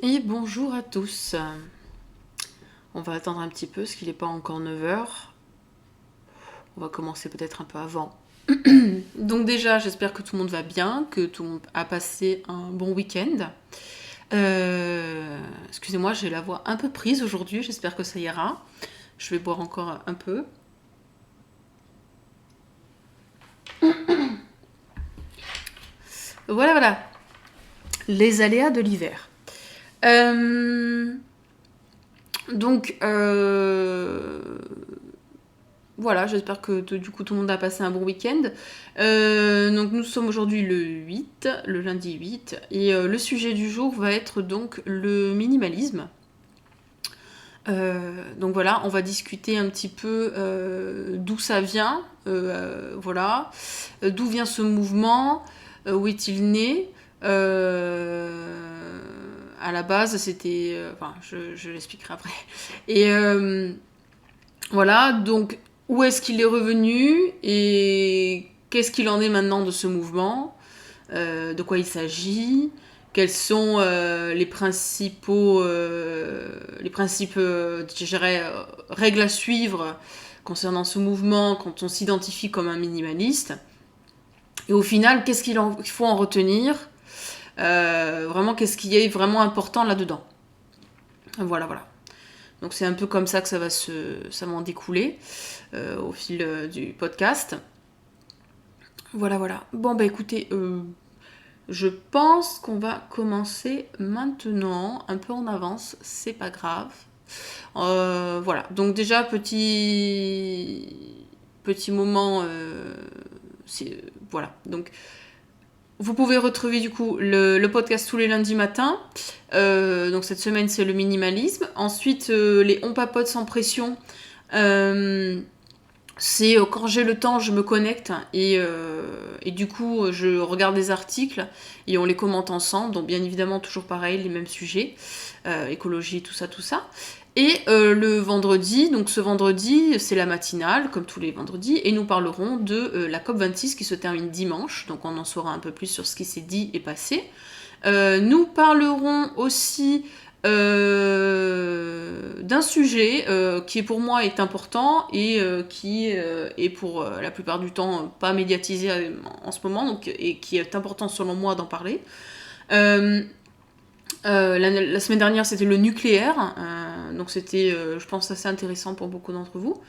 Et bonjour à tous. On va attendre un petit peu parce qu'il n'est pas encore 9 heures. On va commencer peut-être un peu avant. Donc déjà, j'espère que tout le monde va bien, que tout le monde a passé un bon week-end. Excusez-moi, j'ai la voix un peu prise aujourd'hui, j'espère que ça ira. Je vais boire encore un peu. Voilà, voilà. Les aléas de l'hiver. Euh, donc, voilà, j'espère que du coup tout le monde a passé un bon week-end. Donc nous sommes aujourd'hui le 8, le lundi 8, et le sujet du jour va être donc le minimalisme. Donc voilà, on va discuter un petit peu d'où ça vient, voilà, d'où vient ce mouvement, où est-il né. À la base, c'était, enfin, je l'expliquerai après. Et voilà, donc où est-ce qu'il est revenu et qu'est-ce qu'il en est maintenant de ce mouvement, de quoi il s'agit, quels sont les principes, je dirais, règles à suivre concernant ce mouvement quand on s'identifie comme un minimaliste. Et au final, qu'est-ce qu'il faut en retenir, vraiment, qu'est-ce qui est vraiment important là-dedans. Voilà, voilà. Donc c'est un peu comme ça que ça va en découler au fil du podcast. Voilà, voilà. Bon, bah écoutez, je pense qu'on va commencer maintenant, un peu en avance, c'est pas grave. Voilà, donc déjà, petit moment, voilà. Donc, vous pouvez retrouver du coup le podcast tous les lundis matins. Donc cette semaine, c'est le minimalisme. Ensuite, les On papote sans pression. Euh, c'est quand j'ai le temps, je me connecte et du coup, je regarde des articles et on les commente ensemble. Donc, bien évidemment, toujours pareil, les mêmes sujets, écologie, tout ça, tout ça. Et le vendredi, donc ce vendredi, c'est la matinale, comme tous les vendredis, et nous parlerons de la COP26 qui se termine dimanche. Donc, on en saura un peu plus sur ce qui s'est dit et passé. Nous parlerons aussi d'un sujet qui pour moi est important et qui est pour la plupart du temps pas médiatisé en ce moment donc, et qui est important selon moi d'en parler. Euh, la semaine dernière c'était le nucléaire, donc c'était je pense assez intéressant pour beaucoup d'entre vous.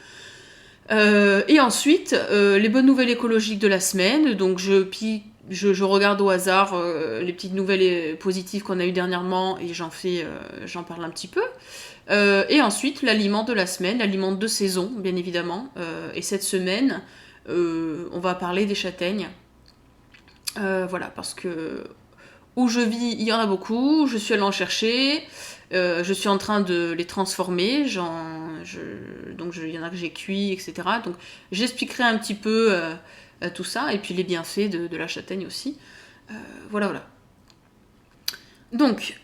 Et ensuite, les bonnes nouvelles écologiques de la semaine. Donc, je regarde au hasard les petites nouvelles positives qu'on a eues dernièrement et j'en parle un petit peu. Et ensuite, l'aliment de la semaine, l'aliment de saison, bien évidemment. Et cette semaine, on va parler des châtaignes. Voilà, parce que où je vis, il y en a beaucoup. Je suis allée en chercher. Je suis en train de les transformer. Donc, il y en a que j'ai cuit, etc. Donc, j'expliquerai un petit peu tout ça. Et puis, les bienfaits de la châtaigne aussi. Voilà, voilà. Donc,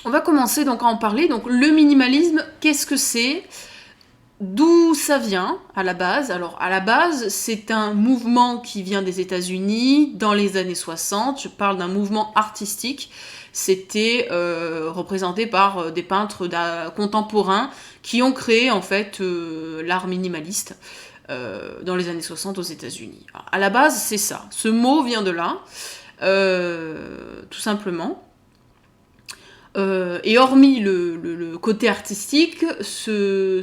on va commencer donc à en parler. Donc, le minimalisme, qu'est-ce que c'est ? D'où ça vient à la base? Alors à la base, c'est un mouvement qui vient des États-Unis dans les années 60. Je parle d'un mouvement artistique. C'était représenté par des peintres contemporains qui ont créé en fait l'art minimaliste dans les années 60 aux États-Unis. Alors, à la base, c'est ça. Ce mot vient de là, tout simplement. Et hormis le côté artistique, ce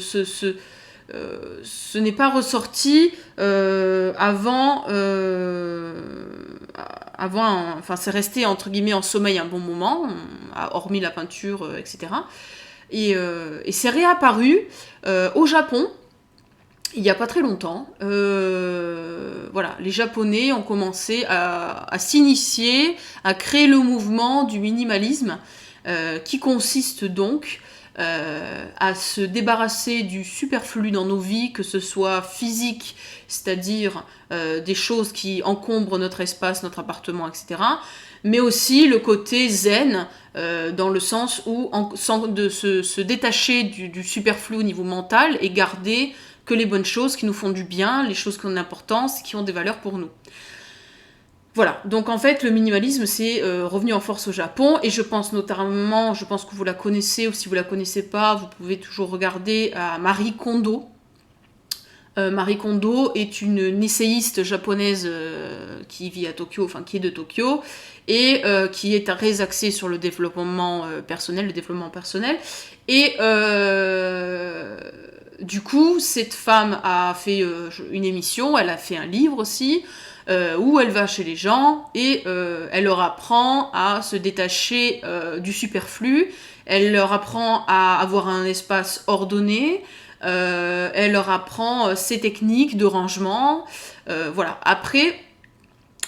n'est pas ressorti avant, enfin c'est resté entre guillemets en sommeil un bon moment, hormis la peinture, etc. Et c'est réapparu au Japon. Il n'y a pas très longtemps, voilà, les Japonais ont commencé à s'initier, à créer le mouvement du minimalisme, qui consiste donc à se débarrasser du superflu dans nos vies, que ce soit physique, c'est-à-dire des choses qui encombrent notre espace, notre appartement, etc., mais aussi le côté zen, dans le sens où de se détacher du superflu au niveau mental et garder que les bonnes choses qui nous font du bien, les choses qui ont de l'importance, qui ont des valeurs pour nous. Voilà, donc en fait le minimalisme c'est revenu en force au Japon et je pense que vous la connaissez ou si vous la connaissez pas, vous pouvez toujours regarder à Marie Kondo. Marie Kondo est une essayiste japonaise qui vit à Tokyo, enfin qui est de Tokyo et qui est très axée sur le développement personnel, et du coup cette femme a fait une émission, elle a fait un livre aussi où elle va chez les gens et elle leur apprend à se détacher du superflu, elle leur apprend à avoir un espace ordonné, elle leur apprend ses techniques de rangement. Voilà. Après,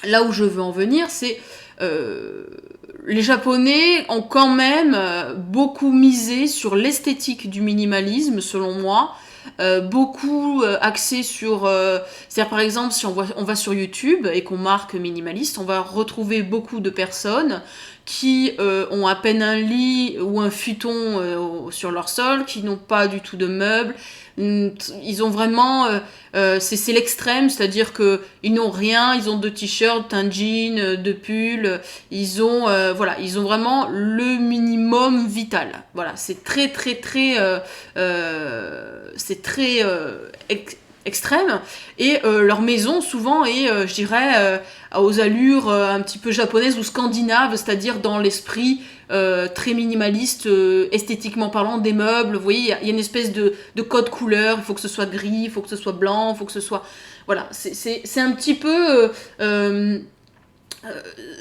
là où je veux en venir, c'est les Japonais ont quand même beaucoup misé sur l'esthétique du minimalisme, selon moi. Beaucoup axé sur... c'est-à-dire, par exemple, si on va sur YouTube et qu'on marque minimaliste, on va retrouver beaucoup de personnes qui ont à peine un lit ou un futon sur leur sol, qui n'ont pas du tout de meubles. Ils ont vraiment... c'est l'extrême, c'est-à-dire qu'ils n'ont rien, ils ont 2 t-shirts, un jean, 2 pulls, ils ont vraiment le minimum vital. Voilà, c'est très très très... c'est très extrême et leur maison souvent est je dirais aux allures un petit peu japonaises ou scandinaves, c'est-à-dire dans l'esprit très minimaliste esthétiquement parlant des meubles. Vous voyez, il y a une espèce de code couleur, il faut que ce soit gris, il faut que ce soit blanc, il faut que ce soit... Voilà, c'est un petit peu...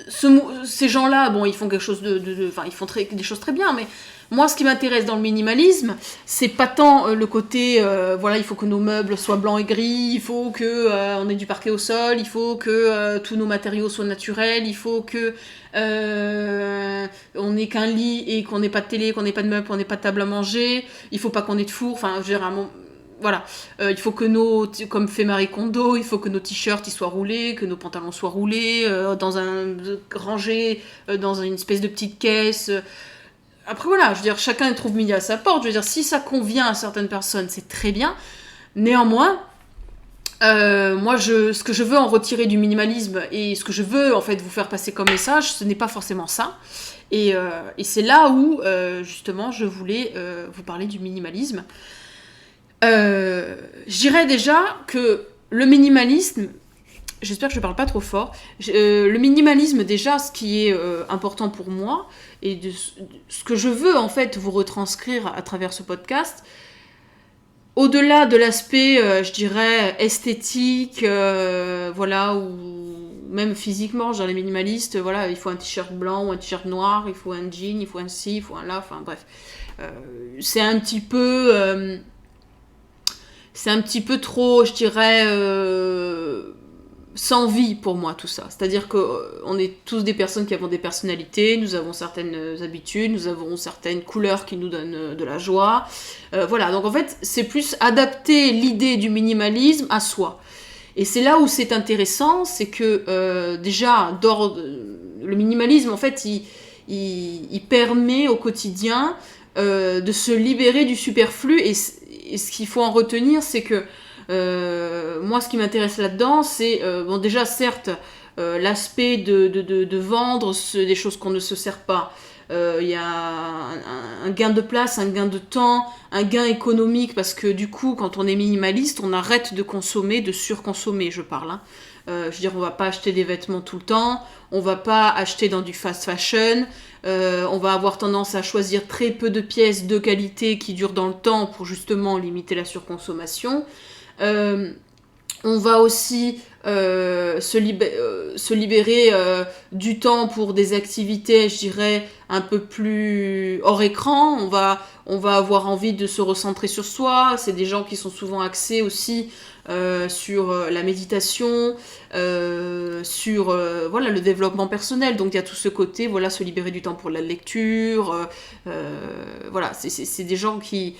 ces gens-là, bon, ils font quelque chose enfin, ils font des choses très bien, mais moi, ce qui m'intéresse dans le minimalisme, c'est pas tant le côté, voilà, il faut que nos meubles soient blancs et gris, il faut que on ait du parquet au sol, il faut que tous nos matériaux soient naturels, il faut que on n'ait qu'un lit et qu'on n'ait pas de télé, qu'on n'ait pas de meubles, qu'on n'ait pas de table à manger, il faut pas qu'on ait de four, enfin, généralement... Voilà, il faut que comme fait Marie Kondo, il faut que nos t-shirts ils soient roulés, que nos pantalons soient roulés, rangés dans une espèce de petite caisse. Après voilà, je veux dire, chacun trouve midi à sa porte. Je veux dire, si ça convient à certaines personnes, c'est très bien. Néanmoins, moi, ce que je veux en retirer du minimalisme et ce que je veux en fait vous faire passer comme message, ce n'est pas forcément ça. Et c'est là où justement je voulais vous parler du minimalisme. Je dirais déjà que le minimalisme, j'espère que je parle pas trop fort, le minimalisme déjà, ce qui est important pour moi, et ce que je veux en fait vous retranscrire à travers ce podcast, au-delà de l'aspect, je dirais, esthétique, voilà, ou même physiquement, genre les minimalistes, voilà, il faut un t-shirt blanc ou un t-shirt noir, il faut un jean, il faut un ci, il faut un là, enfin bref. C'est un petit peu... c'est un petit peu trop, je dirais, sans vie pour moi tout ça. C'est-à-dire qu'on est tous des personnes qui avons des personnalités, nous avons certaines habitudes, nous avons certaines couleurs qui nous donnent de la joie. Voilà, donc en fait, c'est plus adapter l'idée du minimalisme à soi. Et c'est là où c'est intéressant, c'est que déjà, le minimalisme, en fait, il permet au quotidien de se libérer du superflu et ce qu'il faut en retenir, c'est que moi, ce qui m'intéresse là-dedans, c'est, bon, déjà, certes, l'aspect de vendre des choses qu'on ne se sert pas. Il y a un gain de place, un gain de temps, un gain économique, parce que du coup, quand on est minimaliste, on arrête de consommer, de surconsommer, je parle. Hein. Je veux dire, on va pas acheter des vêtements tout le temps, on va pas acheter dans du fast fashion, on va avoir tendance à choisir très peu de pièces de qualité qui durent dans le temps pour justement limiter la surconsommation. On va aussi se libérer du temps pour des activités, je dirais, un peu plus hors écran. On va avoir envie de se recentrer sur soi. C'est des gens qui sont souvent axés aussi sur la méditation, sur voilà, le développement personnel. Donc il y a tout ce côté, voilà, se libérer du temps pour la lecture. Voilà, c'est des gens qui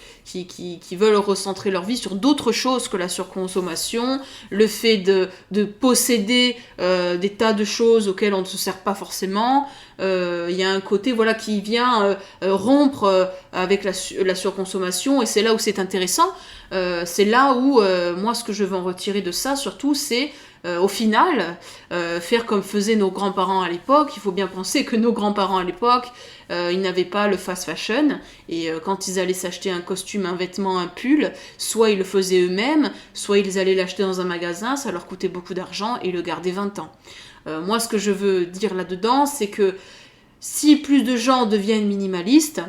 veulent recentrer leur vie sur d'autres choses que la surconsommation, le fait de posséder des tas de choses auxquelles on ne se sert pas forcément. Il y a un côté, voilà, qui vient rompre avec la surconsommation, et c'est là où c'est intéressant. C'est là où moi, ce que je veux en retirer de ça surtout, c'est Au final, faire comme faisaient nos grands-parents à l'époque, il faut bien penser que nos grands-parents à l'époque, ils n'avaient pas le fast fashion, et quand ils allaient s'acheter un costume, un vêtement, un pull, soit ils le faisaient eux-mêmes, soit ils allaient l'acheter dans un magasin, ça leur coûtait beaucoup d'argent, et ils le gardaient 20 ans. Moi, ce que je veux dire là-dedans, c'est que si plus de gens deviennent minimalistes,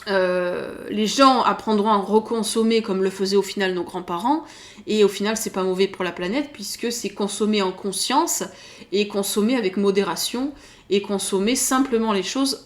les gens apprendront à reconsommer comme le faisaient au final nos grands-parents, et au final c'est pas mauvais pour la planète puisque c'est consommer en conscience et consommer avec modération et consommer simplement les choses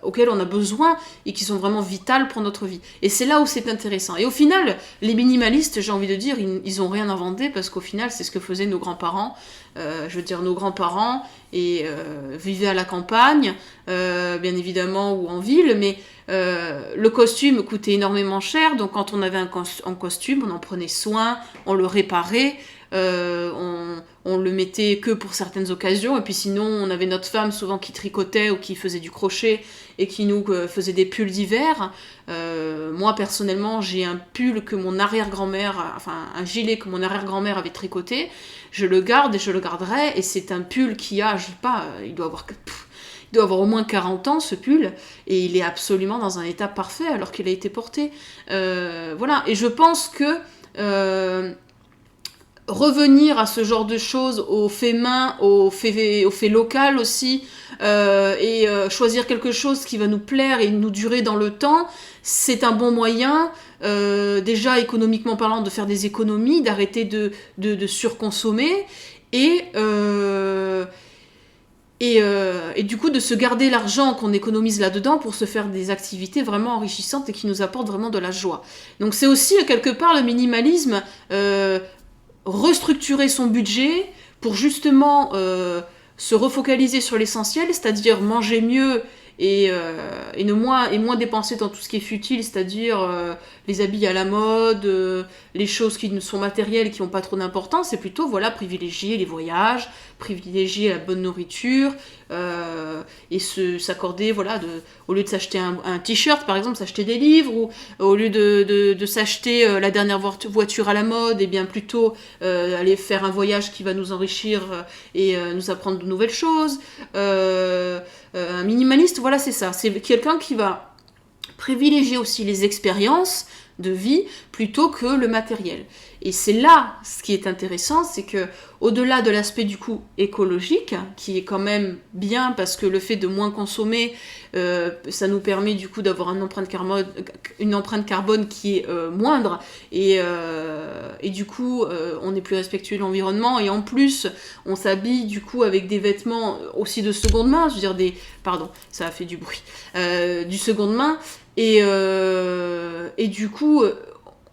auxquelles on a besoin et qui sont vraiment vitales pour notre vie. Et c'est là où c'est intéressant. Et au final, les minimalistes, j'ai envie de dire, ils ont rien inventé parce qu'au final c'est ce que faisaient nos grands-parents. Je veux dire, nos grands-parents vivaient à la campagne, bien évidemment, ou en ville, mais le costume coûtait énormément cher, donc quand on avait un costume, on en prenait soin, on le réparait, on le mettait que pour certaines occasions, et puis sinon on avait notre femme souvent qui tricotait ou qui faisait du crochet et qui nous faisait des pulls d'hiver. Moi personnellement j'ai un pull que mon arrière-grand-mère, enfin un gilet que mon arrière-grand-mère avait tricoté, je le garde et je le garderai, et c'est un pull qui a, je sais pas, il doit avoir au moins 40 ans ce pull, et il est absolument dans un état parfait alors qu'il a été porté. Voilà, et je pense que revenir à ce genre de choses, aux faits main, aux faits local aussi, et choisir quelque chose qui va nous plaire et nous durer dans le temps, c'est un bon moyen, déjà économiquement parlant, de faire des économies, d'arrêter de surconsommer, et du coup de se garder l'argent qu'on économise là-dedans pour se faire des activités vraiment enrichissantes et qui nous apportent vraiment de la joie. Donc c'est aussi quelque part le minimalisme, restructurer son budget pour justement se refocaliser sur l'essentiel, c'est-à-dire manger mieux et moins dépenser dans tout ce qui est futile, c'est-à-dire les habits à la mode, les choses qui ne sont matérielles et qui n'ont pas trop d'importance, c'est plutôt privilégier les voyages, privilégier la bonne nourriture, et s'accorder, au lieu de s'acheter un t-shirt par exemple, s'acheter des livres, ou au lieu de s'acheter la dernière voiture à la mode, et bien plutôt aller faire un voyage qui va nous enrichir et nous apprendre de nouvelles choses. Un minimaliste, voilà, c'est ça, c'est quelqu'un qui va privilégier aussi les expériences de vie plutôt que le matériel. Et c'est là ce qui est intéressant, c'est que au-delà de l'aspect du coup écologique, qui est quand même bien parce que le fait de moins consommer, ça nous permet du coup d'avoir une empreinte carbone qui est moindre, et du coup on est plus respectueux de l'environnement, et en plus on s'habille du coup avec des vêtements aussi de seconde main, je veux dire pardon, ça a fait du bruit, du seconde main, et du coup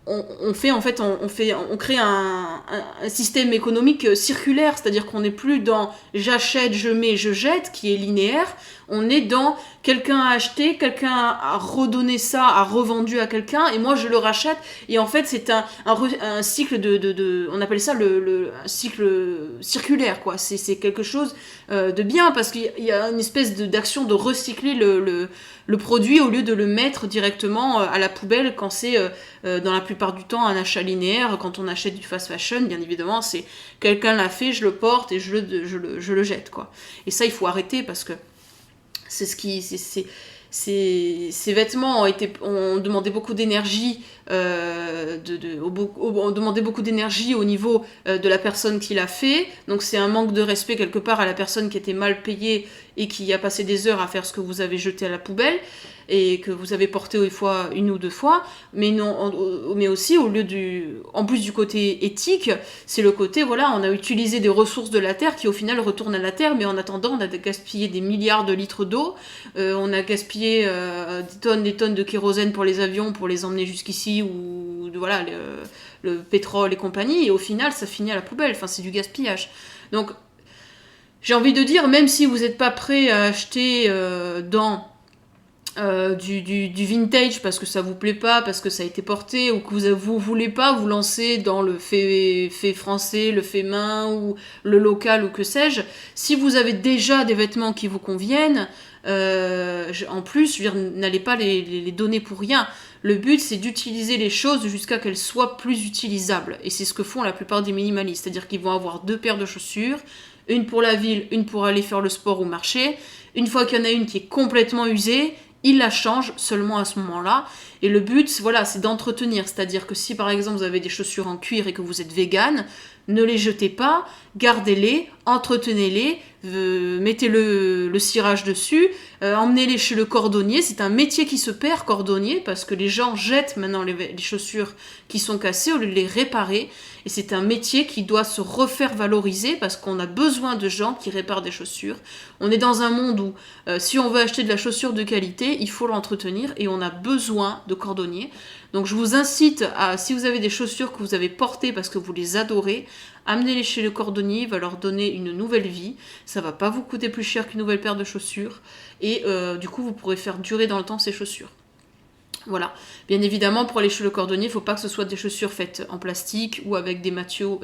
on crée un système économique circulaire, c'est-à-dire qu'on n'est plus dans j'achète, je mets, je jette, qui est linéaire. On est dans quelqu'un a acheté, quelqu'un a redonné ça, a revendu à quelqu'un, et moi je le rachète. Et en fait, c'est un cycle on appelle ça un cycle circulaire, quoi. C'est quelque chose de bien, parce qu'il y a une espèce d'action de recycler le produit au lieu de le mettre directement à la poubelle quand c'est dans la plupart du temps un achat linéaire. Quand on achète du fast fashion, bien évidemment, c'est quelqu'un l'a fait, je le porte et je le jette, quoi. Et ça, il faut arrêter, parce que c'est ces vêtements ont demandé beaucoup d'énergie, ont demandé beaucoup d'énergie au niveau de la personne qui l'a fait, donc c'est un manque de respect quelque part à la personne qui était mal payée et qui a passé des heures à faire ce que vous avez jeté à la poubelle et que vous avez porté une ou deux fois, mais aussi en plus du côté éthique, c'est le côté, on a utilisé des ressources de la terre qui au final retournent à la terre, mais en attendant on a gaspillé des milliards de litres d'eau, on a gaspillé des tonnes de kérosène pour les avions, pour les emmener jusqu'ici, ou le pétrole et compagnie, et au final ça finit à la poubelle, enfin c'est du gaspillage. Donc j'ai envie de dire, même si vous n'êtes pas prêt à acheter dans du vintage parce que ça vous plaît pas, parce que ça a été porté, ou que vous voulez pas vous lancer dans le fait français, le fait main, ou le local, ou que sais-je. Si vous avez déjà des vêtements qui vous conviennent, en plus, je veux dire, n'allez pas les donner pour rien. Le but, c'est d'utiliser les choses jusqu'à qu'elles soient plus utilisables. Et c'est ce que font la plupart des minimalistes. C'est-à-dire qu'ils vont avoir 2 paires de chaussures, une pour la ville, une pour aller faire le sport ou marcher. Une fois qu'il y en a une qui est complètement usée, il la change seulement à ce moment-là. Et le but, voilà, c'est d'entretenir. C'est-à-dire que si par exemple vous avez des chaussures en cuir et que vous êtes vegan, ne les jetez pas, gardez-les, entretenez-les, mettez le cirage dessus, emmenez-les chez le cordonnier. C'est un métier qui se perd, cordonnier, parce que les gens jettent maintenant les chaussures qui sont cassées au lieu de les réparer. Et c'est un métier qui doit se refaire valoriser parce qu'on a besoin de gens qui réparent des chaussures. On est dans un monde où si on veut acheter de la chaussure de qualité, il faut l'entretenir et on a besoin de cordonniers. Donc je vous incite à, si vous avez des chaussures que vous avez portées parce que vous les adorez, amenez-les chez le cordonnier, il va leur donner une nouvelle vie. Ça va pas vous coûter plus cher qu'une nouvelle paire de chaussures. Et du coup, vous pourrez faire durer dans le temps ces chaussures. Voilà. Bien évidemment, pour aller chez le cordonnier, il ne faut pas que ce soit des chaussures faites en plastique ou avec des matériaux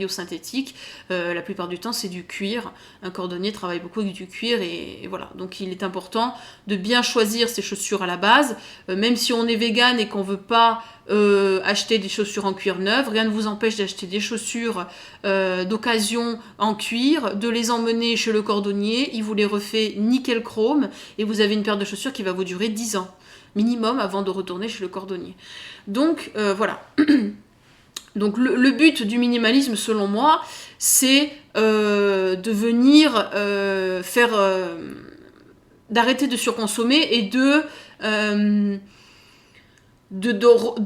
synthétiques. La plupart du temps, c'est du cuir. Un cordonnier travaille beaucoup avec du cuir et voilà. Donc, il est important de bien choisir ses chaussures à la base. Même si on est vegan et qu'on ne veut pas acheter des chaussures en cuir neuves, rien ne vous empêche d'acheter des chaussures d'occasion en cuir, de les emmener chez le cordonnier. Il vous les refait nickel chrome et vous avez une paire de chaussures qui va vous durer 10 ans. Minimum avant de retourner chez le cordonnier. Donc voilà. Donc le but du minimalisme selon moi, c'est de venir d'arrêter de surconsommer et de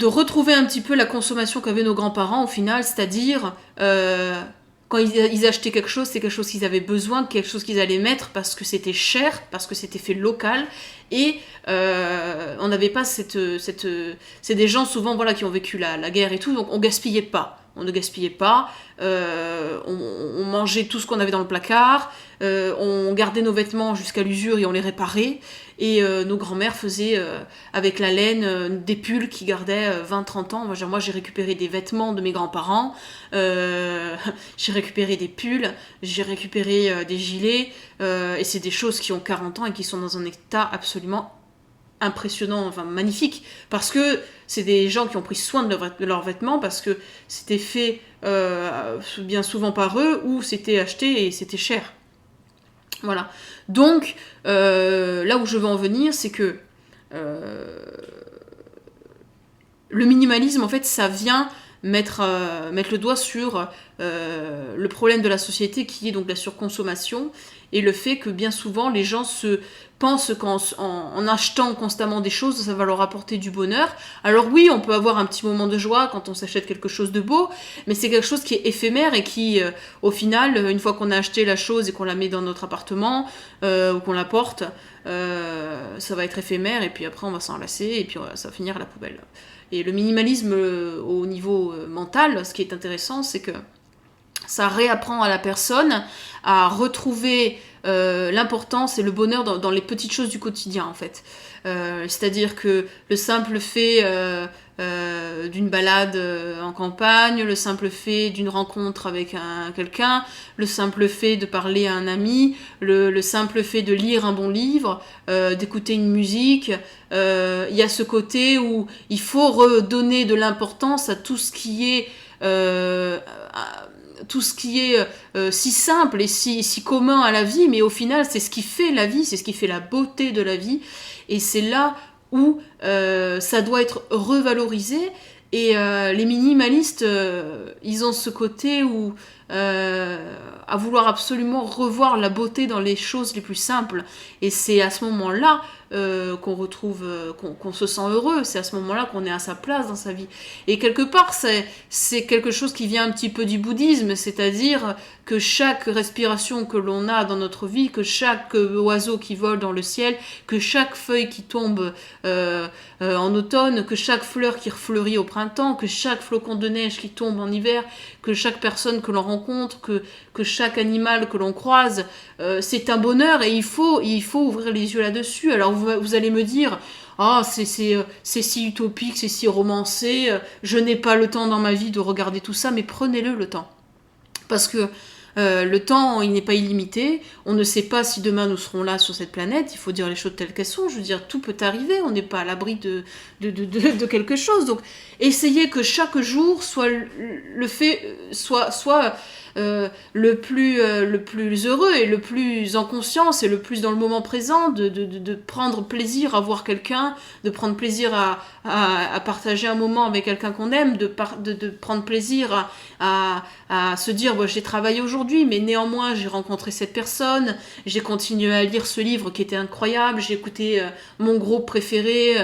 retrouver un petit peu la consommation qu'avaient nos grands-parents au final, c'est-à-dire quand ils achetaient quelque chose, c'est quelque chose qu'ils avaient besoin, quelque chose qu'ils allaient mettre parce que c'était cher, parce que c'était fait local, et on n'avait pas cette... C'est des gens souvent voilà, qui ont vécu la guerre et tout, donc on gaspillait pas. On ne gaspillait pas, on mangeait tout ce qu'on avait dans le placard, on gardait nos vêtements jusqu'à l'usure et on les réparait. Et nos grands-mères faisaient avec la laine des pulls qui gardaient 20-30 ans. Moi, j'ai récupéré des vêtements de mes grands-parents, j'ai récupéré des pulls, j'ai récupéré des gilets, et c'est des choses qui ont 40 ans et qui sont dans un état absolument impressionnant, enfin magnifique, parce que c'est des gens qui ont pris soin de leurs vêtements, parce que c'était fait bien souvent par eux, ou c'était acheté et c'était cher. Voilà. Donc, là où je veux en venir, c'est que le minimalisme, en fait, ça vient mettre le doigt sur le problème de la société qui est donc la surconsommation et le fait que bien souvent les gens pensent qu'en achetant constamment des choses, ça va leur apporter du bonheur. Alors oui, on peut avoir un petit moment de joie quand on s'achète quelque chose de beau, mais c'est quelque chose qui est éphémère et qui, au final, une fois qu'on a acheté la chose et qu'on la met dans notre appartement ou qu'on la porte, ça va être éphémère et puis après on va s'en lasser et puis ça va finir à la poubelle. Et le minimalisme au niveau mental, ce qui est intéressant, c'est que ça réapprend à la personne à retrouver l'importance et le bonheur dans les petites choses du quotidien, en fait. C'est-à-dire que le simple fait d'une balade en campagne, le simple fait d'une rencontre avec quelqu'un, le simple fait de parler à un ami, le simple fait de lire un bon livre, d'écouter une musique, il y a ce côté où il faut redonner de l'importance à tout ce qui est si simple et si commun à la vie, mais au final c'est ce qui fait la vie, c'est ce qui fait la beauté de la vie, et c'est là où ça doit être revalorisé. Et les minimalistes, ils ont ce côté où à vouloir absolument revoir la beauté dans les choses les plus simples, et c'est à ce moment-là qu'on retrouve, qu'on se sent heureux, c'est à ce moment-là qu'on est à sa place dans sa vie. Et quelque part, c'est quelque chose qui vient un petit peu du bouddhisme, c'est-à-dire que chaque respiration que l'on a dans notre vie, que chaque oiseau qui vole dans le ciel, que chaque feuille qui tombe en automne, que chaque fleur qui refleurit au printemps, que chaque flocon de neige qui tombe en hiver, que chaque personne que l'on rencontre rencontre, que chaque animal que l'on croise, c'est un bonheur et il faut ouvrir les yeux là-dessus. Alors vous allez me dire, ah, c'est si utopique, c'est si romancé, je n'ai pas le temps dans ma vie de regarder tout ça, mais prenez-le le temps. Parce que le temps, il n'est pas illimité. On ne sait pas si demain nous serons là sur cette planète. Il faut dire les choses telles qu'elles sont. Je veux dire, tout peut arriver. On n'est pas à l'abri de quelque chose. Donc, essayez que chaque jour soit le plus heureux et le plus en conscience et le plus dans le moment présent, de prendre plaisir à voir quelqu'un, de prendre plaisir à partager un moment avec quelqu'un qu'on aime, de prendre plaisir à se dire, bon, j'ai travaillé aujourd'hui, mais néanmoins j'ai rencontré cette personne, j'ai continué à lire ce livre qui était incroyable, j'ai écouté mon groupe préféré,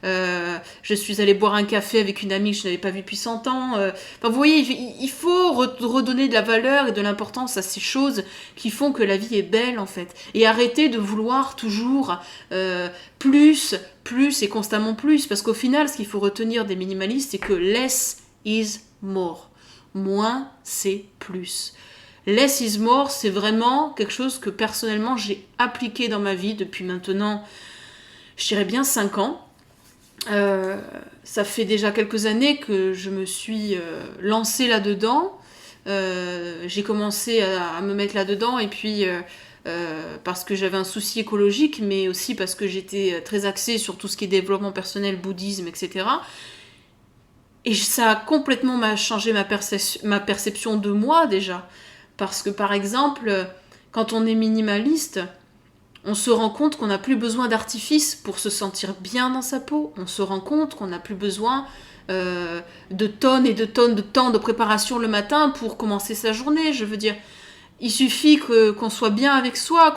je suis allée boire un café avec une amie que je n'avais pas vue depuis 100 ans. Enfin, vous voyez, il faut redonner de la valeur et de l'importance à ces choses qui font que la vie est belle, en fait. Et arrêter de vouloir toujours plus et constamment plus. Parce qu'au final, ce qu'il faut retenir des minimalistes, c'est que less is more. Moins, c'est plus. Less is more, c'est vraiment quelque chose que personnellement j'ai appliqué dans ma vie depuis maintenant, je dirais bien 5 ans. Ça fait déjà quelques années que je me suis lancée là-dedans. J'ai commencé à me mettre là-dedans et puis parce que j'avais un souci écologique, mais aussi parce que j'étais très axée sur tout ce qui est développement personnel, bouddhisme, etc. Et ça a complètement changé ma perception de moi déjà. Parce que par exemple, quand on est minimaliste, on se rend compte qu'on n'a plus besoin d'artifice pour se sentir bien dans sa peau. On se rend compte qu'on n'a plus besoin de tonnes et de tonnes de temps de préparation le matin pour commencer sa journée. Je veux dire, il suffit qu'on soit bien avec soi,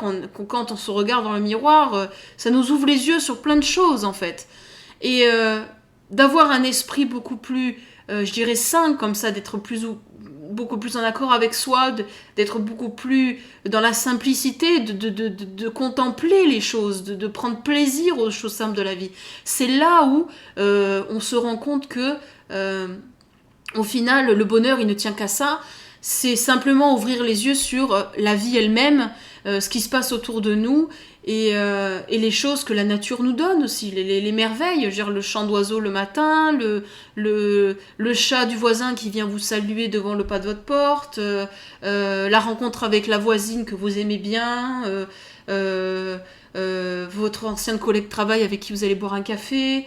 quand on se regarde dans le miroir, ça nous ouvre les yeux sur plein de choses en fait. Et d'avoir un esprit beaucoup plus, je dirais, sain comme ça, d'être beaucoup plus en accord avec soi, d'être beaucoup plus dans la simplicité, de contempler les choses, de prendre plaisir aux choses simples de la vie. C'est là où on se rend compte que, au final, le bonheur, il ne tient qu'à ça. C'est simplement ouvrir les yeux sur la vie elle-même, ce qui se passe autour de nous, et les choses que la nature nous donne aussi, les merveilles, je veux dire, le chant d'oiseau le matin, le chat du voisin qui vient vous saluer devant le pas de votre porte, la rencontre avec la voisine que vous aimez bien, votre ancienne collègue de travail avec qui vous allez boire un café,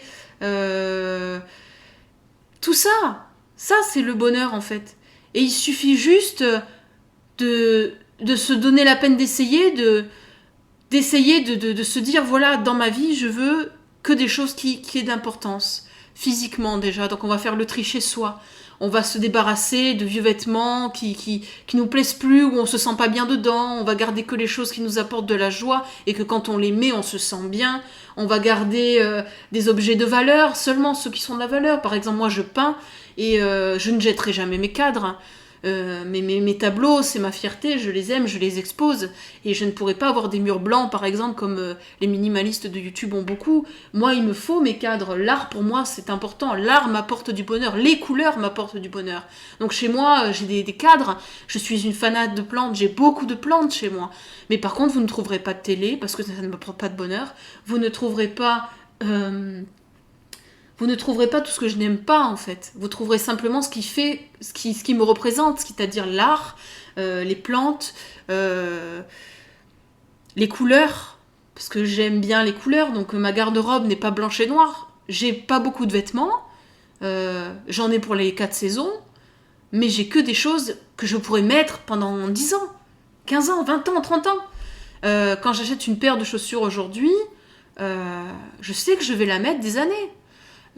tout ça c'est le bonheur en fait. Et il suffit juste de se donner la peine d'essayer de se dire, voilà, dans ma vie, je veux que des choses qui aient d'importance, physiquement déjà. Donc on va faire le tri chez soi. On va se débarrasser de vieux vêtements qui nous plaisent plus, où on se sent pas bien dedans. On va garder que les choses qui nous apportent de la joie et que quand on les met, on se sent bien. On va garder des objets de valeur, seulement ceux qui sont de la valeur. Par exemple, moi je peins et je ne jetterai jamais mes cadres. Mes tableaux, c'est ma fierté, je les aime, je les expose et je ne pourrais pas avoir des murs blancs par exemple comme les minimalistes de YouTube ont beaucoup. Moi il me faut mes cadres, l'art pour moi c'est important, l'art m'apporte du bonheur, les couleurs m'apportent du bonheur. Donc chez moi j'ai des cadres, je suis une fanate de plantes, j'ai beaucoup de plantes chez moi, mais par contre vous ne trouverez pas de télé parce que ça ne m'apporte pas de bonheur, vous ne trouverez pas tout ce que je n'aime pas, en fait. Vous trouverez simplement ce qui me représente, c'est-à-dire l'art, les plantes, les couleurs, parce que j'aime bien les couleurs, donc ma garde-robe n'est pas blanche et noire. J'ai pas beaucoup de vêtements, j'en ai pour les 4 saisons, mais j'ai que des choses que je pourrais mettre pendant 10 ans, 15 ans, 20 ans, 30 ans. Quand j'achète une paire de chaussures aujourd'hui, je sais que je vais la mettre des années.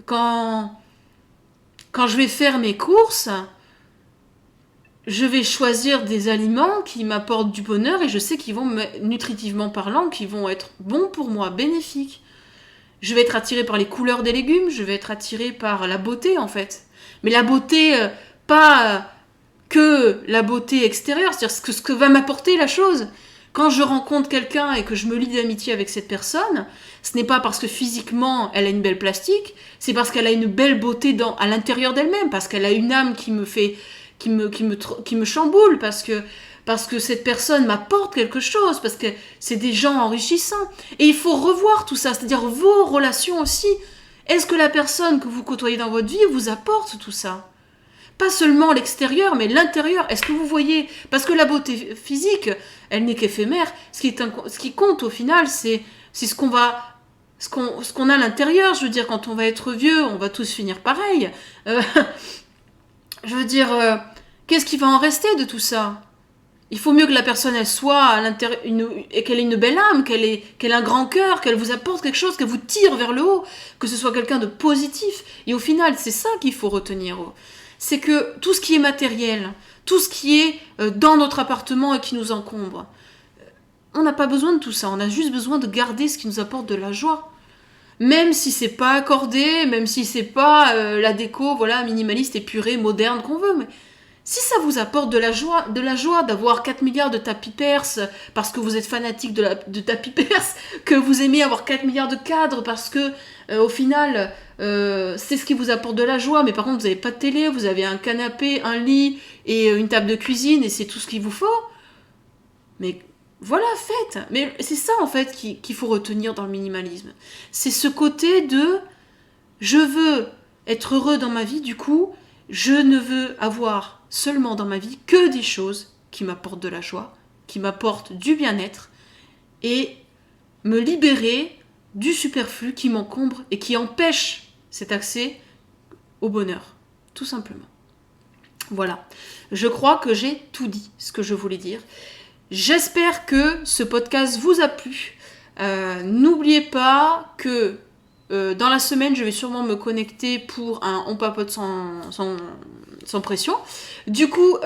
Quand je vais faire mes courses, je vais choisir des aliments qui m'apportent du bonheur et je sais qu'ils vont, nutritivement parlant, qu'ils vont être bons pour moi, bénéfiques. Je vais être attirée par les couleurs des légumes, je vais être attirée par la beauté en fait. Mais la beauté, pas que la beauté extérieure, c'est-à-dire ce que va m'apporter la chose. Quand je rencontre quelqu'un et que je me lie d'amitié avec cette personne, ce n'est pas parce que physiquement elle a une belle plastique, c'est parce qu'elle a une belle beauté à l'intérieur d'elle-même, parce qu'elle a une âme qui qui me chamboule parce que cette personne m'apporte quelque chose, parce que c'est des gens enrichissants. Et il faut revoir tout ça, c'est-à-dire vos relations aussi. Est-ce que la personne que vous côtoyez dans votre vie vous apporte tout ça ? Pas seulement l'extérieur, mais l'intérieur. Est-ce que vous voyez ? Parce que la beauté physique, elle n'est qu'éphémère. Ce qui compte au final, c'est ce qu'on a à l'intérieur. Je veux dire, quand on va être vieux, on va tous finir pareil. Je veux dire, qu'est-ce qui va en rester de tout ça ? Il faut mieux que la personne, elle soit à l'intérieur, et qu'elle ait une belle âme, qu'elle ait un grand cœur, qu'elle vous apporte quelque chose, qu'elle vous tire vers le haut, que ce soit quelqu'un de positif. Et au final, c'est ça qu'il faut retenir. C'est que tout ce qui est matériel, tout ce qui est dans notre appartement et qui nous encombre, on n'a pas besoin de tout ça. On a juste besoin de garder ce qui nous apporte de la joie. Même si c'est pas accordé, même si c'est pas la déco, voilà, minimaliste, épurée, moderne qu'on veut, mais si ça vous apporte de la joie d'avoir 4 milliards de tapis perses parce que vous êtes fanatique de tapis perses, que vous aimez avoir 4 milliards de cadres parce que au final c'est ce qui vous apporte de la joie, mais par contre vous n'avez pas de télé, vous avez un canapé, un lit et une table de cuisine et c'est tout ce qu'il vous faut, mais voilà, faites. Mais c'est ça en fait qu'il faut retenir dans le minimalisme, c'est ce côté de je veux être heureux dans ma vie, du coup je ne veux avoir seulement dans ma vie que des choses qui m'apportent de la joie, qui m'apportent du bien-être et me libérer du superflu qui m'encombre et qui empêche cet accès au bonheur, tout simplement. Voilà, je crois que j'ai tout dit, ce que je voulais dire. J'espère que ce podcast vous a plu. N'oubliez pas que dans la semaine, je vais sûrement me connecter pour un On Papote sans pression. Du coup,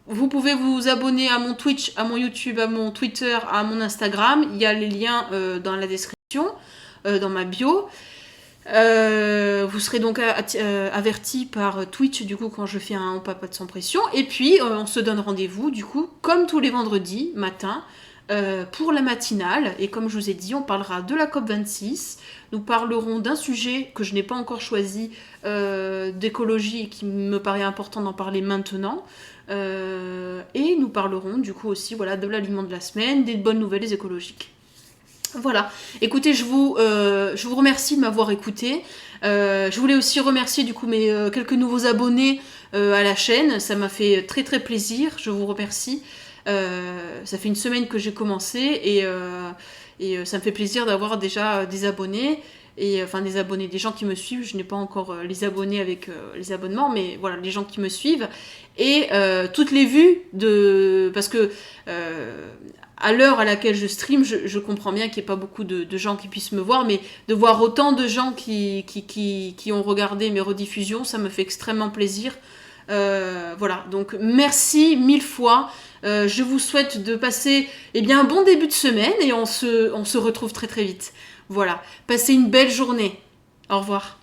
vous pouvez vous abonner à mon Twitch, à mon YouTube, à mon Twitter, à mon Instagram. Il y a les liens dans la description, dans ma bio. Vous serez donc avertis par Twitch du coup quand je fais un On Papote sans pression. Et puis, on se donne rendez-vous du coup, comme tous les vendredis matin, pour la matinale, et comme je vous ai dit, on parlera de la COP26, nous parlerons d'un sujet que je n'ai pas encore choisi, d'écologie, et qui me paraît important d'en parler maintenant, et nous parlerons du coup aussi de l'aliment de la semaine, des bonnes nouvelles écologiques. Voilà, écoutez, je vous remercie de m'avoir écouté. Je voulais aussi remercier du coup mes quelques nouveaux abonnés à la chaîne, ça m'a fait très très plaisir, je vous remercie. Ça fait une semaine que j'ai commencé et ça me fait plaisir d'avoir déjà des abonnés, des gens qui me suivent. Je n'ai pas encore les abonnés avec les abonnements, mais voilà, les gens qui me suivent et toutes les vues parce que à l'heure à laquelle je stream, je comprends bien qu'il n'y ait pas beaucoup de gens qui puissent me voir, mais de voir autant de gens qui ont regardé mes rediffusions, ça me fait extrêmement plaisir. Voilà, donc merci 1000 fois. Je vous souhaite de passer un bon début de semaine et on se retrouve très très vite. Voilà, passez une belle journée. Au revoir.